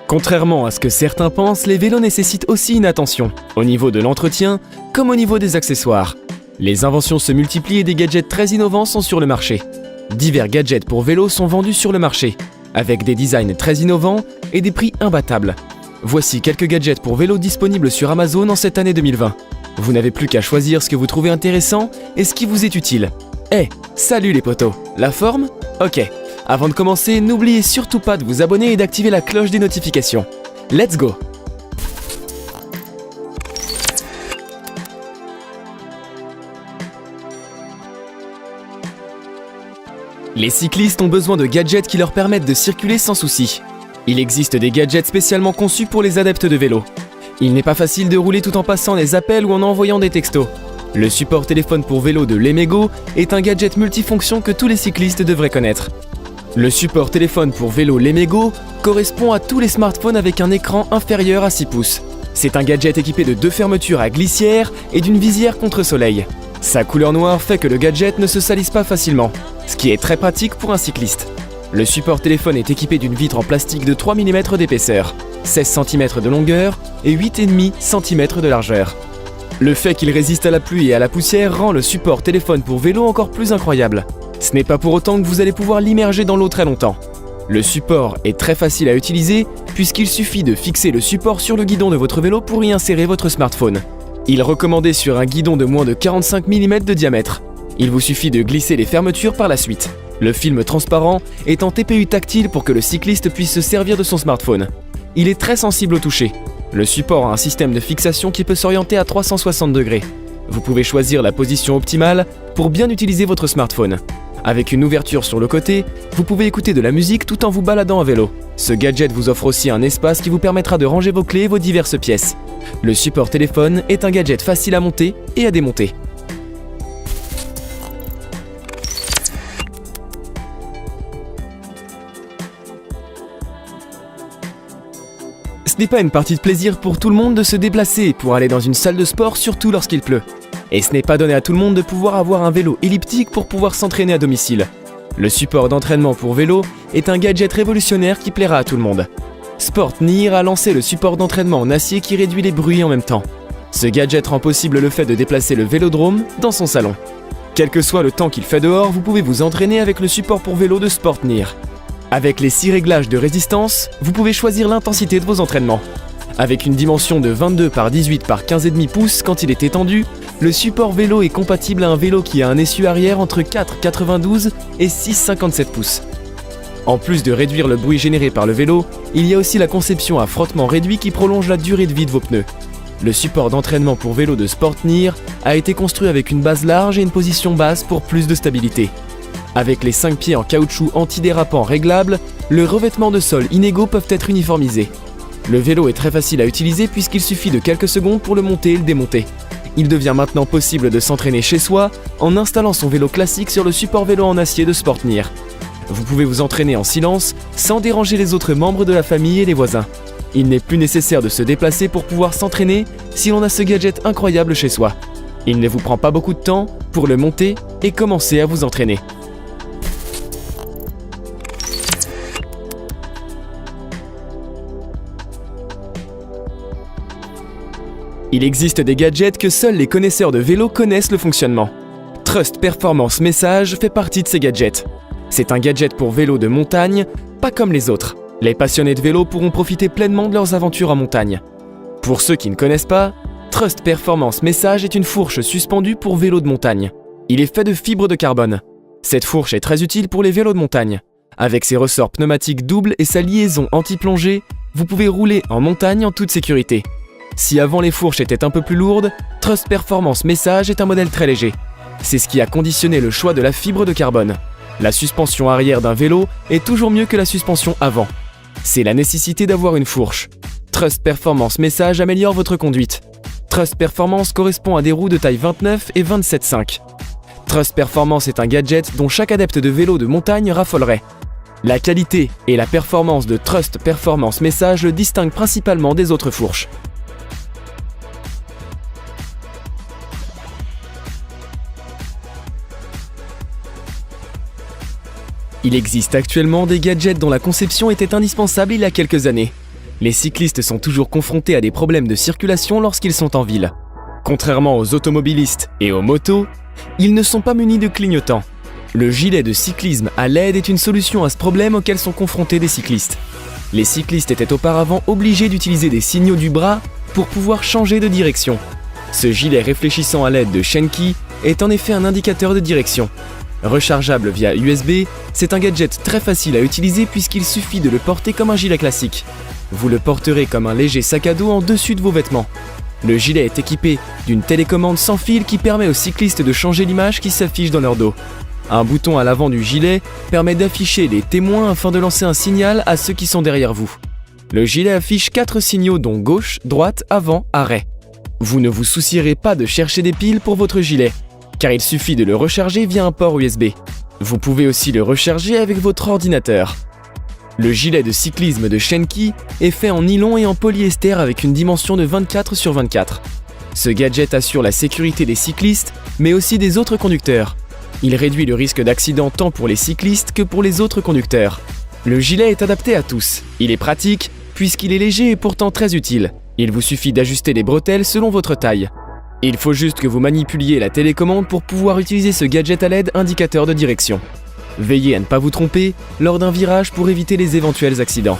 Contrairement à ce que certains pensent, les vélos nécessitent aussi une attention, au niveau de l'entretien comme au niveau des accessoires. Les inventions se multiplient et des gadgets très innovants sont sur le marché. Divers gadgets pour vélos sont vendus sur le marché, avec des designs très innovants et des prix imbattables. Voici quelques gadgets pour vélos disponibles sur Amazon en cette année 2020. Vous n'avez plus qu'à choisir ce que vous trouvez intéressant et ce qui vous est utile. Salut les potos, la forme? Ok. Avant de commencer, n'oubliez surtout pas de vous abonner et d'activer la cloche des notifications. Let's go! Les cyclistes ont besoin de gadgets qui leur permettent de circuler sans souci. Il existe des gadgets spécialement conçus pour les adeptes de vélo. Il n'est pas facile de rouler tout en passant des appels ou en envoyant des textos. Le support téléphone pour vélo de Lemego est un gadget multifonction que tous les cyclistes devraient connaître. Le support téléphone pour vélo Lemego correspond à tous les smartphones avec un écran inférieur à 6 pouces. C'est un gadget équipé de 2 fermetures à glissière et d'une visière contre-soleil. Sa couleur noire fait que le gadget ne se salisse pas facilement, ce qui est très pratique pour un cycliste. Le support téléphone est équipé d'une vitre en plastique de 3 mm d'épaisseur, 16 cm de longueur et 8,5 cm de largeur. Le fait qu'il résiste à la pluie et à la poussière rend le support téléphone pour vélo encore plus incroyable. Ce n'est pas pour autant que vous allez pouvoir l'immerger dans l'eau très longtemps. Le support est très facile à utiliser puisqu'il suffit de fixer le support sur le guidon de votre vélo pour y insérer votre smartphone. Il est recommandé sur un guidon de moins de 45 mm de diamètre. Il vous suffit de glisser les fermetures par la suite. Le film transparent est en TPU tactile pour que le cycliste puisse se servir de son smartphone. Il est très sensible au toucher. Le support a un système de fixation qui peut s'orienter à 360 degrés. Vous pouvez choisir la position optimale pour bien utiliser votre smartphone. Avec une ouverture sur le côté, vous pouvez écouter de la musique tout en vous baladant à vélo. Ce gadget vous offre aussi un espace qui vous permettra de ranger vos clés et vos diverses pièces. Le support téléphone est un gadget facile à monter et à démonter. Ce n'est pas une partie de plaisir pour tout le monde de se déplacer pour aller dans une salle de sport, surtout lorsqu'il pleut. Et ce n'est pas donné à tout le monde de pouvoir avoir un vélo elliptique pour pouvoir s'entraîner à domicile. Le support d'entraînement pour vélo est un gadget révolutionnaire qui plaira à tout le monde. Sportnir a lancé le support d'entraînement en acier qui réduit les bruits en même temps. Ce gadget rend possible le fait de déplacer le vélodrome dans son salon. Quel que soit le temps qu'il fait dehors, vous pouvez vous entraîner avec le support pour vélo de Sportnir. Avec les 6 réglages de résistance, vous pouvez choisir l'intensité de vos entraînements. Avec une dimension de 22 par 18 par 15,5 pouces quand il est étendu, le support vélo est compatible à un vélo qui a un essieu arrière entre 4,92 et 6,57 pouces. En plus de réduire le bruit généré par le vélo, il y a aussi la conception à frottement réduit qui prolonge la durée de vie de vos pneus. Le support d'entraînement pour vélo de Sportnir a été construit avec une base large et une position basse pour plus de stabilité. Avec les 5 pieds en caoutchouc antidérapant réglables, le revêtement de sol inégaux peuvent être uniformisés. Le vélo est très facile à utiliser puisqu'il suffit de quelques secondes pour le monter et le démonter. Il devient maintenant possible de s'entraîner chez soi en installant son vélo classique sur le support vélo en acier de Sportnir. Vous pouvez vous entraîner en silence sans déranger les autres membres de la famille et les voisins. Il n'est plus nécessaire de se déplacer pour pouvoir s'entraîner si l'on a ce gadget incroyable chez soi. Il ne vous prend pas beaucoup de temps pour le monter et commencer à vous entraîner. Il existe des gadgets que seuls les connaisseurs de vélo connaissent le fonctionnement. Trust Performance Message fait partie de ces gadgets. C'est un gadget pour vélo de montagne, pas comme les autres. Les passionnés de vélo pourront profiter pleinement de leurs aventures en montagne. Pour ceux qui ne connaissent pas, Trust Performance Message est une fourche suspendue pour vélo de montagne. Il est fait de fibres de carbone. Cette fourche est très utile pour les vélos de montagne. Avec ses ressorts pneumatiques doubles et sa liaison anti-plongée, vous pouvez rouler en montagne en toute sécurité. Si avant les fourches étaient un peu plus lourdes, Trust Performance Message est un modèle très léger. C'est ce qui a conditionné le choix de la fibre de carbone. La suspension arrière d'un vélo est toujours mieux que la suspension avant. C'est la nécessité d'avoir une fourche. Trust Performance Message améliore votre conduite. Trust Performance correspond à des roues de taille 29 et 27,5. Trust Performance est un gadget dont chaque adepte de vélo de montagne raffolerait. La qualité et la performance de Trust Performance Message le distinguent principalement des autres fourches. Il existe actuellement des gadgets dont la conception était indispensable il y a quelques années. Les cyclistes sont toujours confrontés à des problèmes de circulation lorsqu'ils sont en ville. Contrairement aux automobilistes et aux motos, ils ne sont pas munis de clignotants. Le gilet de cyclisme à LED est une solution à ce problème auquel sont confrontés des cyclistes. Les cyclistes étaient auparavant obligés d'utiliser des signaux du bras pour pouvoir changer de direction. Ce gilet réfléchissant à l'aide de Schenki est en effet un indicateur de direction. Rechargeable via USB, c'est un gadget très facile à utiliser puisqu'il suffit de le porter comme un gilet classique. Vous le porterez comme un léger sac à dos en dessus de vos vêtements. Le gilet est équipé d'une télécommande sans fil qui permet aux cyclistes de changer l'image qui s'affiche dans leur dos. Un bouton à l'avant du gilet permet d'afficher les témoins afin de lancer un signal à ceux qui sont derrière vous. Le gilet affiche 4 signaux dont gauche, droite, avant, arrêt. Vous ne vous soucierez pas de chercher des piles pour votre gilet, car il suffit de le recharger via un port USB. Vous pouvez aussi le recharger avec votre ordinateur. Le gilet de cyclisme de Schenki est fait en nylon et en polyester avec une dimension de 24 sur 24. Ce gadget assure la sécurité des cyclistes, mais aussi des autres conducteurs. Il réduit le risque d'accident tant pour les cyclistes que pour les autres conducteurs. Le gilet est adapté à tous. Il est pratique, puisqu'il est léger et pourtant très utile. Il vous suffit d'ajuster les bretelles selon votre taille. Il faut juste que vous manipuliez la télécommande pour pouvoir utiliser ce gadget à LED indicateur de direction. Veillez à ne pas vous tromper lors d'un virage pour éviter les éventuels accidents.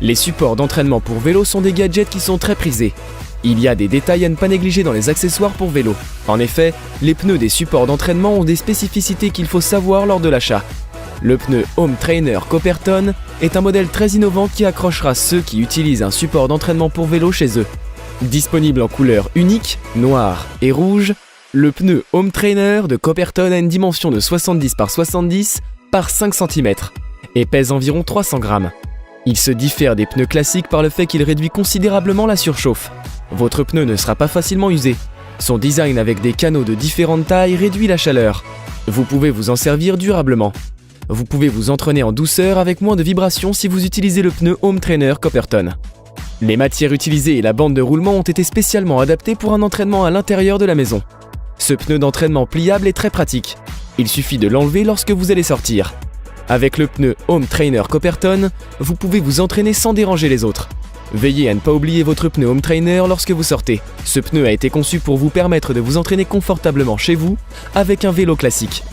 Les supports d'entraînement pour vélo sont des gadgets qui sont très prisés. Il y a des détails à ne pas négliger dans les accessoires pour vélo. En effet, les pneus des supports d'entraînement ont des spécificités qu'il faut savoir lors de l'achat. Le pneu Home Trainer Coppertone est un modèle très innovant qui accrochera ceux qui utilisent un support d'entraînement pour vélo chez eux. Disponible en couleur unique, noir et rouge, le pneu Home Trainer de Coppertone a une dimension de 70 par 70 par 5 cm et pèse environ 300 grammes. Il se diffère des pneus classiques par le fait qu'il réduit considérablement la surchauffe. Votre pneu ne sera pas facilement usé. Son design avec des canaux de différentes tailles réduit la chaleur. Vous pouvez vous en servir durablement. Vous pouvez vous entraîner en douceur avec moins de vibrations si vous utilisez le pneu Home Trainer Coppertone. Les matières utilisées et la bande de roulement ont été spécialement adaptées pour un entraînement à l'intérieur de la maison. Ce pneu d'entraînement pliable est très pratique. Il suffit de l'enlever lorsque vous allez sortir. Avec le pneu Home Trainer Coppertone, vous pouvez vous entraîner sans déranger les autres. Veillez à ne pas oublier votre pneu Home Trainer lorsque vous sortez. Ce pneu a été conçu pour vous permettre de vous entraîner confortablement chez vous avec un vélo classique.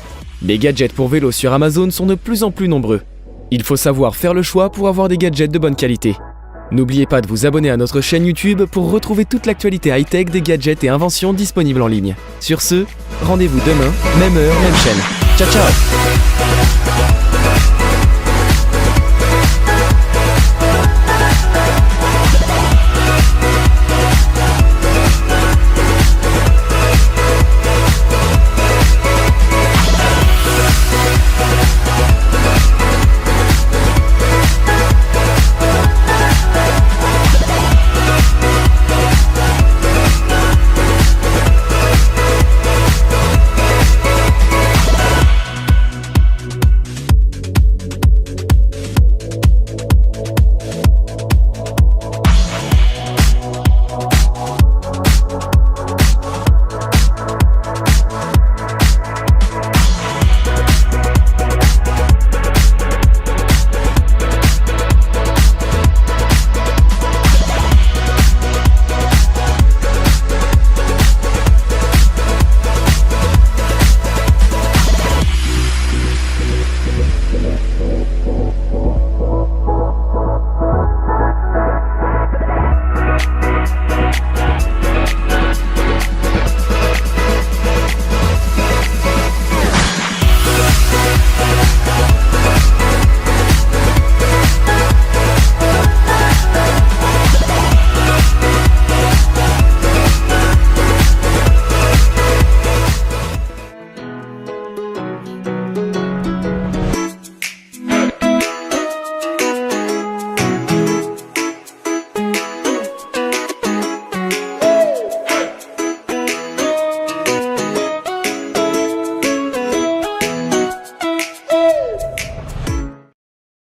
Les gadgets pour vélo sur Amazon sont de plus en plus nombreux. Il faut savoir faire le choix pour avoir des gadgets de bonne qualité. N'oubliez pas de vous abonner à notre chaîne YouTube pour retrouver toute l'actualité high-tech des gadgets et inventions disponibles en ligne. Sur ce, rendez-vous demain, même heure, même chaîne. Ciao ciao!